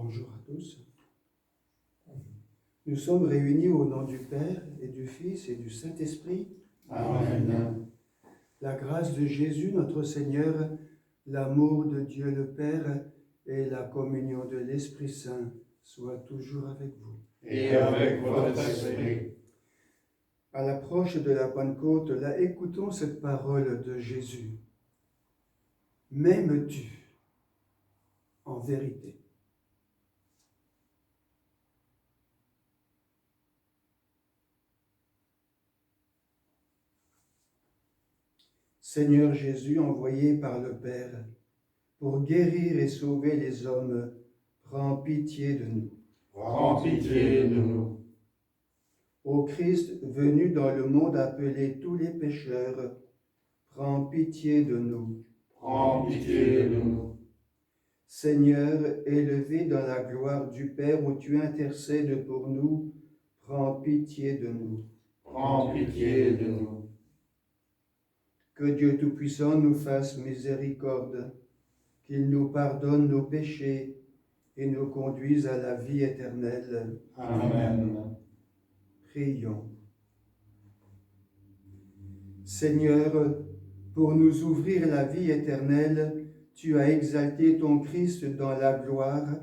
Bonjour à tous. Nous sommes réunis au nom du Père et du Fils et du Saint-Esprit. Amen. La grâce de Jésus notre Seigneur, l'amour de Dieu le Père et la communion de l'Esprit Saint soient toujours avec vous. Et avec votre esprit. À l'approche de la Pentecôte, là, écoutons cette parole de Jésus. M'aimes-tu en vérité? Seigneur Jésus, envoyé par le Père pour guérir et sauver les hommes, prends pitié de nous. Prends pitié de nous. Ô Christ, venu dans le monde appeler tous les pécheurs, prends pitié de nous. Prends pitié de nous. Seigneur, élevé dans la gloire du Père où tu intercèdes pour nous, prends pitié de nous. Prends pitié de nous. Que Dieu Tout-Puissant nous fasse miséricorde, qu'il nous pardonne nos péchés et nous conduise à la vie éternelle. Amen. Prions. Seigneur, pour nous ouvrir la vie éternelle, tu as exalté ton Christ dans la gloire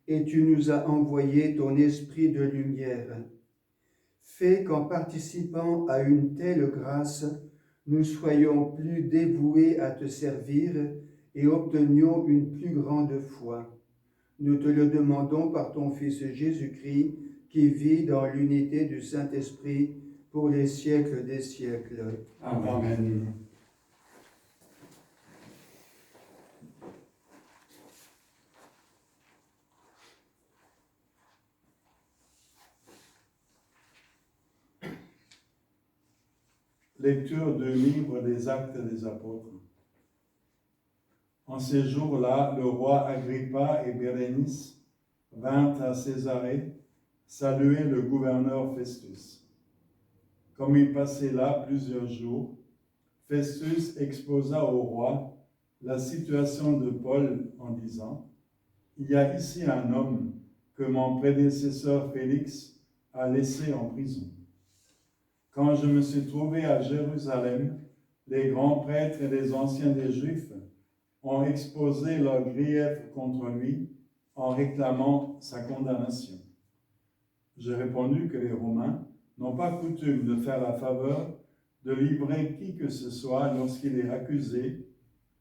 et tu nous as envoyé ton esprit de lumière. Fais qu'en participant à une telle grâce, nous soyons plus dévoués à te servir et obtenions une plus grande foi. Nous te le demandons par ton Fils Jésus-Christ, qui vit dans l'unité du Saint-Esprit pour les siècles des siècles. Amen. Lecture du livre des Actes des Apôtres. En ces jours-là, le roi Agrippa et Bérénice vinrent à Césarée saluer le gouverneur Festus. Comme il passait là plusieurs jours, Festus exposa au roi la situation de Paul en disant : « Il y a ici un homme que mon prédécesseur Félix a laissé en prison. Quand je me suis trouvé à Jérusalem, les grands prêtres et les anciens des Juifs ont exposé leurs griefs contre lui en réclamant sa condamnation. J'ai répondu que les Romains n'ont pas coutume de faire la faveur de livrer qui que ce soit lorsqu'il est accusé,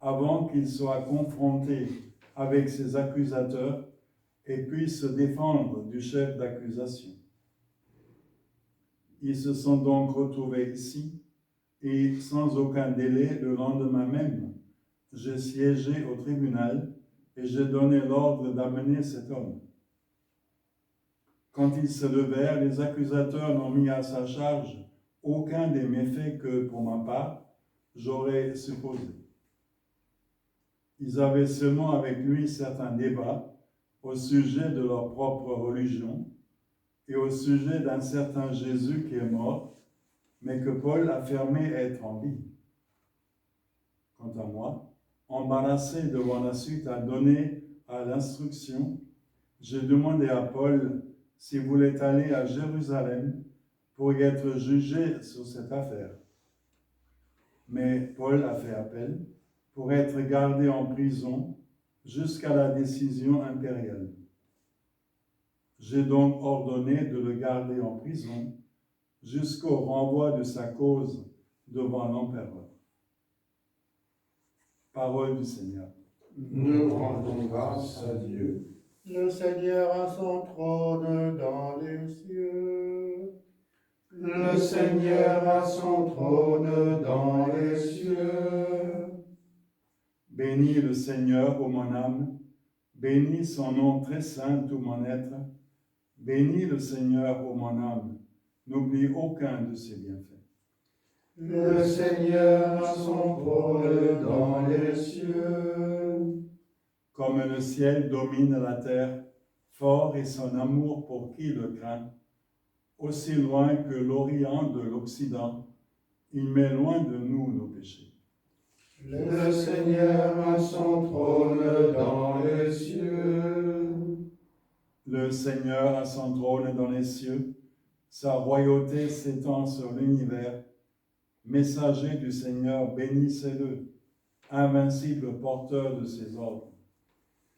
avant qu'il soit confronté avec ses accusateurs et puisse se défendre du chef d'accusation. Ils se sont donc retrouvés ici, et sans aucun délai, le lendemain même, j'ai siégé au tribunal et j'ai donné l'ordre d'amener cet homme. Quand ils se levèrent, les accusateurs n'ont mis à sa charge aucun des méfaits que, pour ma part, j'aurais supposés. Ils avaient seulement avec lui certains débats au sujet de leur propre religion et au sujet d'un certain Jésus qui est mort, mais que Paul affirmait être en vie. Quant à moi, embarrassé devant la suite à donner à l'instruction, j'ai demandé à Paul s'il voulait aller à Jérusalem pour y être jugé sur cette affaire. Mais Paul a fait appel pour être gardé en prison jusqu'à la décision impériale. J'ai donc ordonné de le garder en prison jusqu'au renvoi de sa cause devant l'empereur. Parole du Seigneur. Nous rendons grâce à Dieu. Le Seigneur a son trône dans les cieux. Le Seigneur a son trône dans les cieux. Bénis le Seigneur, ô mon âme, bénis son nom très saint, tout mon être. Bénis le Seigneur, ô mon âme, n'oublie aucun de ses bienfaits. Le Seigneur a son trône dans les cieux. Comme le ciel domine la terre, fort est son amour pour qui le craint. Aussi loin que l'Orient de l'Occident, il met loin de nous nos péchés. Le Seigneur a son trône dans les cieux. Le Seigneur a son trône dans les cieux, sa royauté s'étend sur l'univers. Messager du Seigneur, bénissez-le, invincible porteur de ses ordres.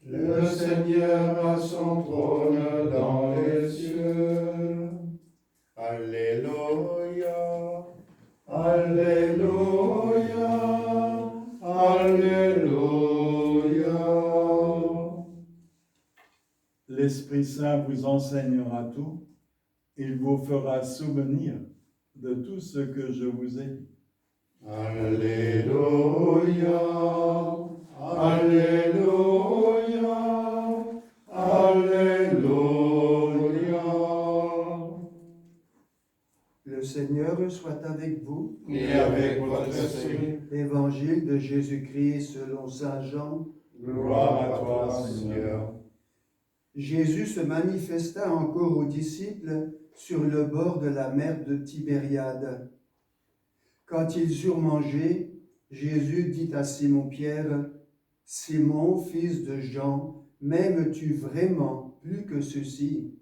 Le Seigneur a son trône dans les cieux. Alléluia. Alléluia. Alléluia. L'Esprit Saint vous enseignera tout, il vous fera souvenir de tout ce que je vous ai dit. Alléluia. Alléluia. Alléluia. Le Seigneur soit avec vous. Et avec votre esprit, Évangile de Jésus-Christ selon saint Jean. gloire à toi, Seigneur. Jésus se manifesta encore aux disciples sur le bord de la mer de Tibériade. Quand ils eurent mangé, Jésus dit à Simon-Pierre, « Simon, fils de Jean, m'aimes-tu vraiment plus que ceux-ci »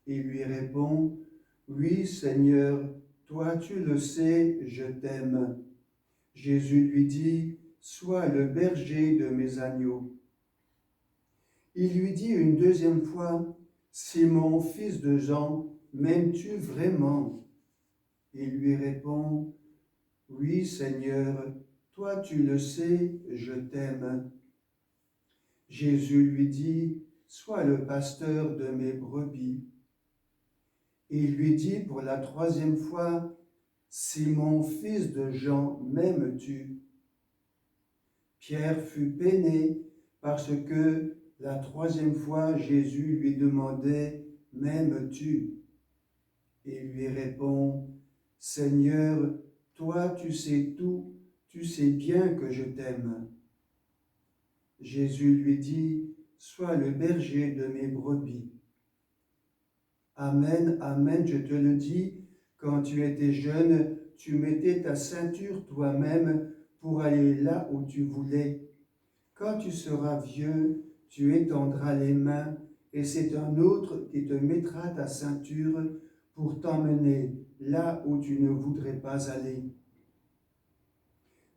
Il lui répond, « Oui, Seigneur, toi tu le sais, je t'aime. » Jésus lui dit, « Sois le berger de mes agneaux. » Il lui dit une deuxième fois, « Simon, fils de Jean, m'aimes-tu vraiment » Il lui répond, « Oui, Seigneur, toi tu le sais, je t'aime. » Jésus lui dit, « Sois le pasteur de mes brebis. » Il lui dit pour la troisième fois, « Simon, fils de Jean, m'aimes-tu » Pierre fut peiné parce que la troisième fois Jésus lui demandait, « M'aimes-tu » Il lui répond, « Seigneur, toi tu sais tout, tu sais bien que je t'aime. » Jésus lui dit, « Sois le berger de mes brebis. » Amen, amen, je te le dis, quand tu étais jeune, tu mettais ta ceinture toi-même pour aller là où tu voulais. Quand tu seras vieux, tu étendras les mains et c'est un autre qui te mettra ta ceinture pour t'emmener là où tu ne voudrais pas aller.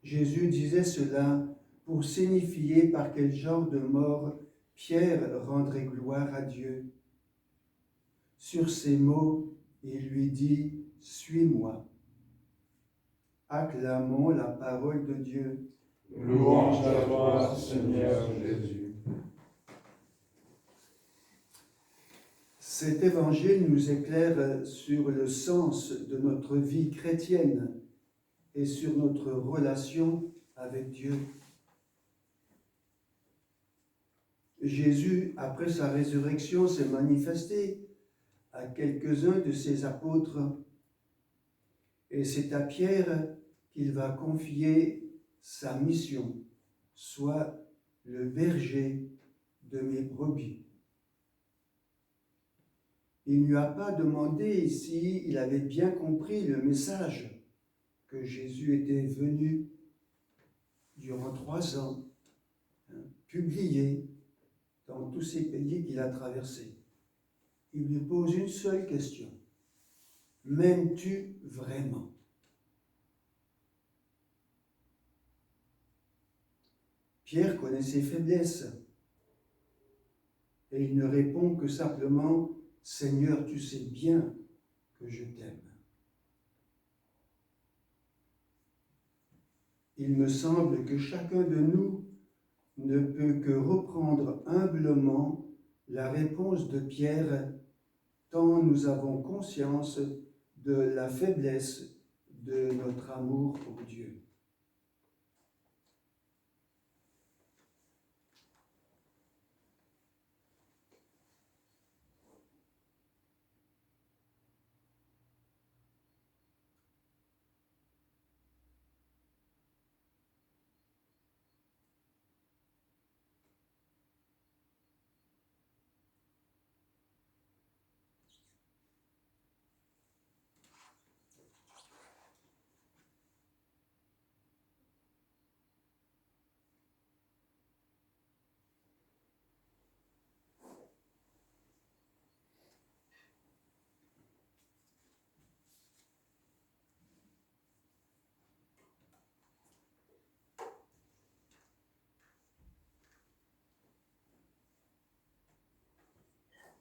Jésus disait cela pour signifier par quel genre de mort Pierre rendrait gloire à Dieu. Sur ces mots, il lui dit, « Suis-moi ». Acclamons la parole de Dieu. Louange à toi, Seigneur Jésus. Cet évangile nous éclaire sur le sens de notre vie chrétienne et sur notre relation avec Dieu. Jésus, après sa résurrection, s'est manifesté à quelques-uns de ses apôtres et c'est à Pierre qu'il va confier sa mission, soit le berger de mes brebis. Il ne lui a pas demandé si il avait bien compris le message que Jésus était venu durant 3 ans, publier dans tous ces pays qu'il a traversés. Il lui pose une seule question. M'aimes-tu vraiment ? Pierre connaît ses faiblesses et il ne répond que simplement « Seigneur, tu sais bien que je t'aime. » Il me semble que chacun de nous ne peut que reprendre humblement la réponse de Pierre tant nous avons conscience de la faiblesse de notre amour pour Dieu.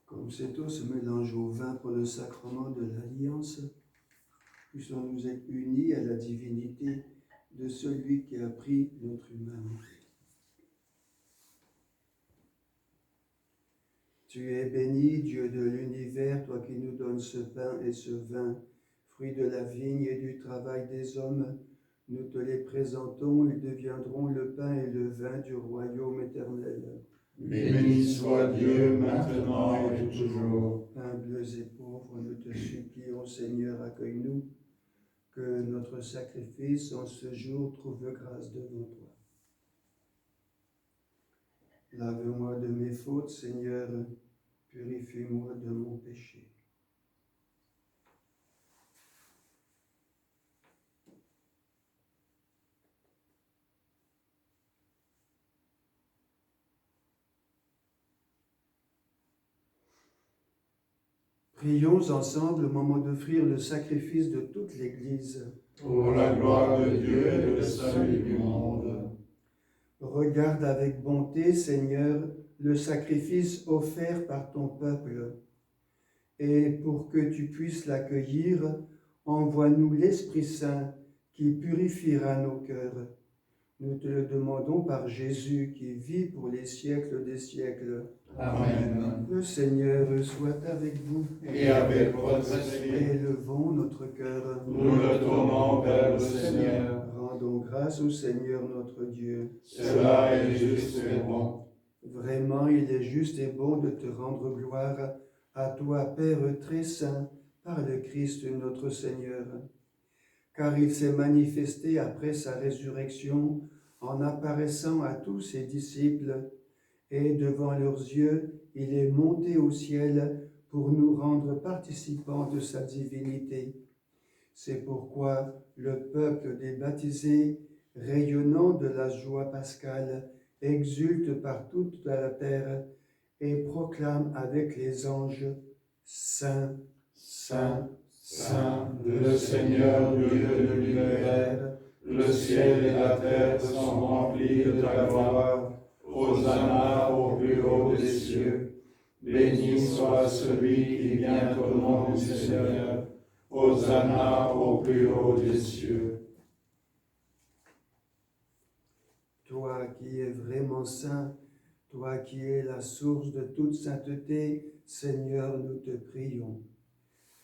Comme cet eau se mélange au vin pour le sacrement de l'Alliance, puissions-nous être unis à la divinité de celui qui a pris notre humanité. Tu es béni, Dieu de l'univers, toi qui nous donnes ce pain et ce vin, fruits de la vigne et du travail des hommes. Nous te les présentons, ils deviendront le pain et le vin du royaume éternel. Béni soit Dieu maintenant et toujours. Humbles et pauvres, nous te supplions, Seigneur, accueille-nous, que notre sacrifice en ce jour trouve grâce devant toi. Lave-moi de mes fautes, Seigneur, purifie-moi de mon péché. Prions ensemble au moment d'offrir le sacrifice de toute l'Église. Pour la gloire de Dieu et le salut du monde. Regarde avec bonté, Seigneur, le sacrifice offert par ton peuple. Et pour que tu puisses l'accueillir, envoie-nous l'Esprit Saint qui purifiera nos cœurs. Nous te le demandons par Jésus qui vit pour les siècles des siècles. Amen. Le Seigneur soit avec vous. Et avec votre esprit, Élevons notre cœur. nous le tournons vers le Seigneur. Rendons grâce au Seigneur notre Dieu. Cela est juste et bon. Vraiment, il est juste et bon de te rendre gloire à toi, Père très saint, par le Christ notre Seigneur. Car il s'est manifesté après sa résurrection en apparaissant à tous ses disciples, et devant leurs yeux, il est monté au ciel pour nous rendre participants de sa divinité. C'est pourquoi le peuple des baptisés, rayonnant de la joie pascale, exulte par toute la terre et proclame avec les anges « Saint, Saint, Saint, le Seigneur Dieu de l'univers, le ciel et la terre sont remplis de ta gloire. Hosanna au plus haut des cieux. Béni soit celui qui vient au nom du Seigneur. Hosanna au plus haut des cieux. Toi qui es vraiment saint, toi qui es la source de toute sainteté, Seigneur, nous te prions.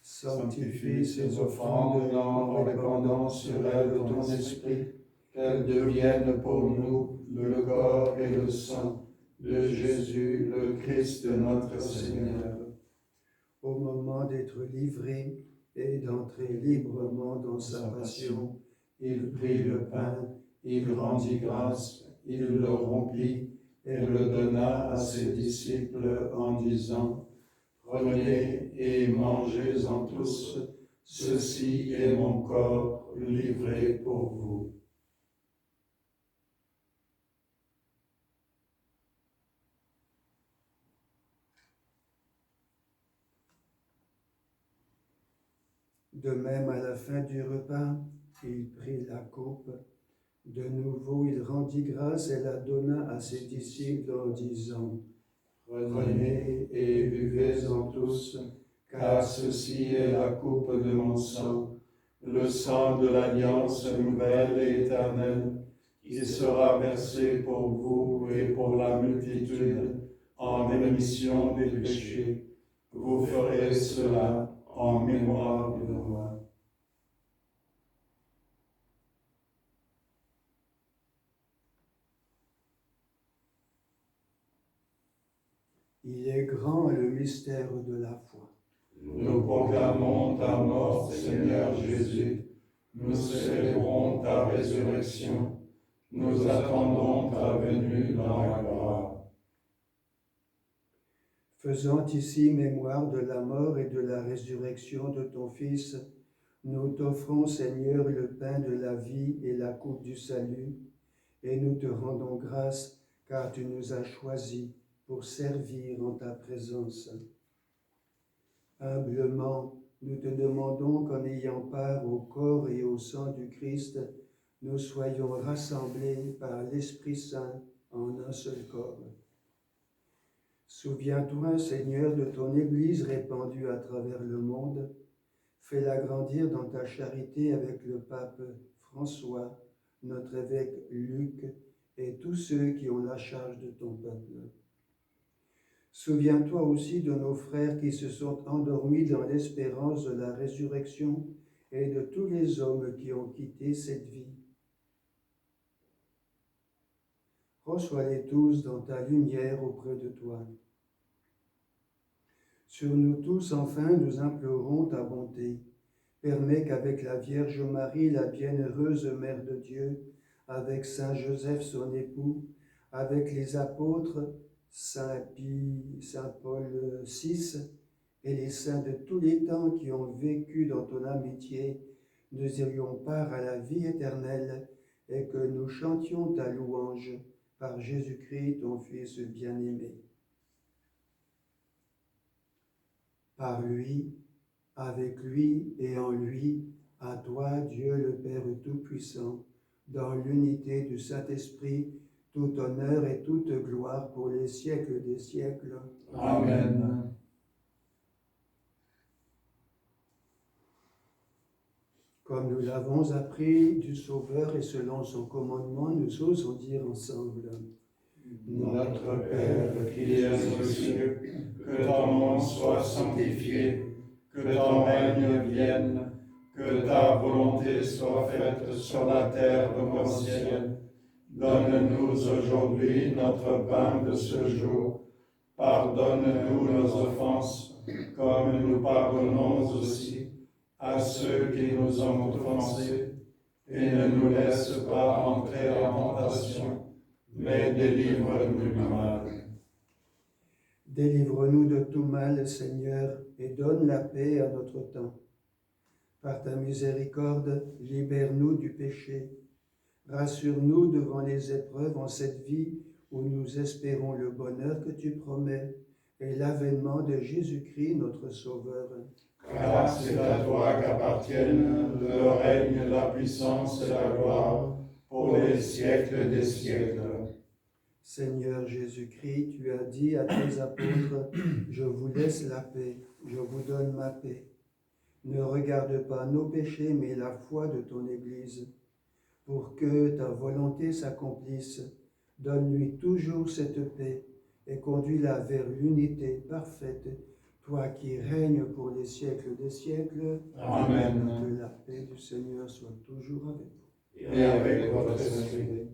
Sanctifie ces offrandes en répandant sur elles ton esprit, qu'elles deviennent pour nous le corps et le sang de Jésus, le Christ notre Seigneur. Au moment d'être livré et d'entrer librement dans sa passion, Il prit le pain, il rendit grâce, il le rompit et le donna à ses disciples en disant: Prenez et mangez-en tous, ceci est mon corps livré pour vous. De même, à la fin du repas, il prit la coupe. De nouveau, il rendit grâce et la donna à ses disciples en disant: Prenez et buvez-en tous, car ceci est la coupe de mon sang, le sang de l'alliance nouvelle et éternelle, qui sera versé pour vous et pour la multitude en rémission des péchés. Vous ferez cela en mémoire de moi. Il est grand le mystère de la foi. Nous proclamons ta mort, Seigneur Jésus. Nous célébrons ta résurrection. Nous attendons ta venue dans la gloire. Faisant ici mémoire de la mort et de la résurrection de ton Fils, nous t'offrons, Seigneur, le pain de la vie et la coupe du salut, et nous te rendons grâce, car tu nous as choisis pour servir en ta présence. Humblement, nous te demandons qu'en ayant part au corps et au sang du Christ, nous soyons rassemblés par l'Esprit Saint en un seul corps. Souviens-toi, Seigneur, de ton Église répandue à travers le monde. Fais-la grandir dans ta charité avec le pape François, notre évêque Luc et tous ceux qui ont la charge de ton peuple. Souviens-toi aussi de nos frères qui se sont endormis dans l'espérance de la résurrection et de tous les hommes qui ont quitté cette vie. Reçois-les tous dans ta lumière auprès de toi. Sur nous tous, enfin, nous implorons ta bonté. Permets qu'avec la Vierge Marie, la bienheureuse Mère de Dieu, avec Saint Joseph, son époux, avec les apôtres, Saint Pie, Saint Paul VI, et les saints de tous les temps qui ont vécu dans ton amitié, nous ayons part à la vie éternelle et que nous chantions ta louange par Jésus-Christ, ton Fils bien-aimé. Par lui, avec lui et en lui, à toi, Dieu le Père Tout-Puissant, dans l'unité du Saint-Esprit, tout honneur et toute gloire pour les siècles des siècles. Amen. Comme nous l'avons appris du Sauveur et selon son commandement, nous osons dire ensemble: Notre Père qui es aux cieux, que ton nom soit sanctifié, que ton règne vienne, que ta volonté soit faite sur la terre comme au ciel. Donne-nous aujourd'hui notre pain de ce jour. Pardonne-nous nos offenses, comme nous pardonnons aussi à ceux qui nous ont offensés. Et ne nous laisse pas entrer en tentation, mais délivre-nous du mal. Délivre-nous de tout mal, Seigneur, et donne la paix à notre temps. Par ta miséricorde, libère-nous du péché. Rassure-nous devant les épreuves en cette vie où nous espérons le bonheur que tu promets et l'avènement de Jésus-Christ, notre Sauveur. Car c'est à toi qu'appartiennent le règne, la puissance et la gloire pour les siècles des siècles. Seigneur Jésus-Christ, tu as dit à tes apôtres: « Je vous laisse la paix, je vous donne ma paix. » Ne regarde pas nos péchés, mais la foi de ton Église. Pour que ta volonté s'accomplisse, donne-lui toujours cette paix et conduis-la vers l'unité parfaite, toi qui règnes pour les siècles des siècles. Amen. Que la paix du Seigneur soit toujours avec vous. Et avec votre esprit.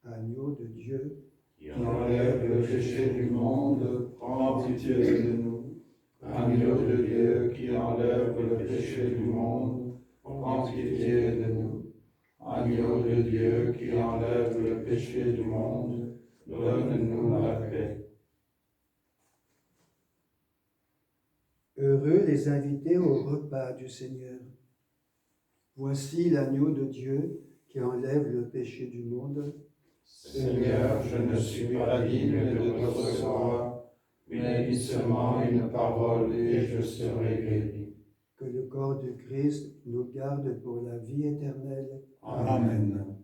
Agneau de Dieu, Qui enlève le péché du monde, prends pitié de nous. Agneau de Dieu, qui enlève le péché du monde, prends pitié de nous. Agneau de Dieu, qui enlève le péché du monde, donne-nous la paix. heureux les invités au repas du Seigneur. Voici l'agneau de Dieu qui enlève le péché du monde. Seigneur, je ne suis pas digne de te recevoir, mais dis seulement une parole et je serai guéri. Que le corps du Christ nous garde pour la vie éternelle. Amen.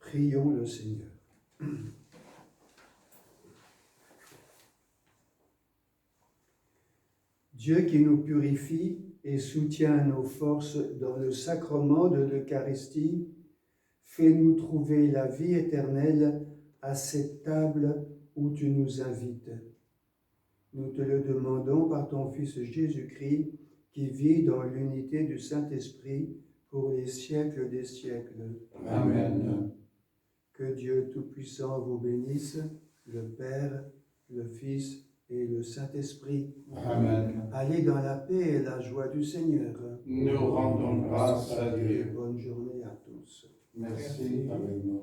Prions le Seigneur. Dieu qui nous purifie et soutient nos forces dans le sacrement de l'Eucharistie, fais-nous trouver la vie éternelle à cette table où tu nous invites. Nous te le demandons par ton Fils Jésus-Christ, qui vit dans l'unité du Saint-Esprit pour les siècles des siècles. Amen. Que Dieu Tout-Puissant vous bénisse, le Père, le Fils et le Saint-Esprit. Amen. Allez dans la paix et la joie du Seigneur. Nous rendons grâce à Dieu. Bonne journée à tous. Merci. Amen.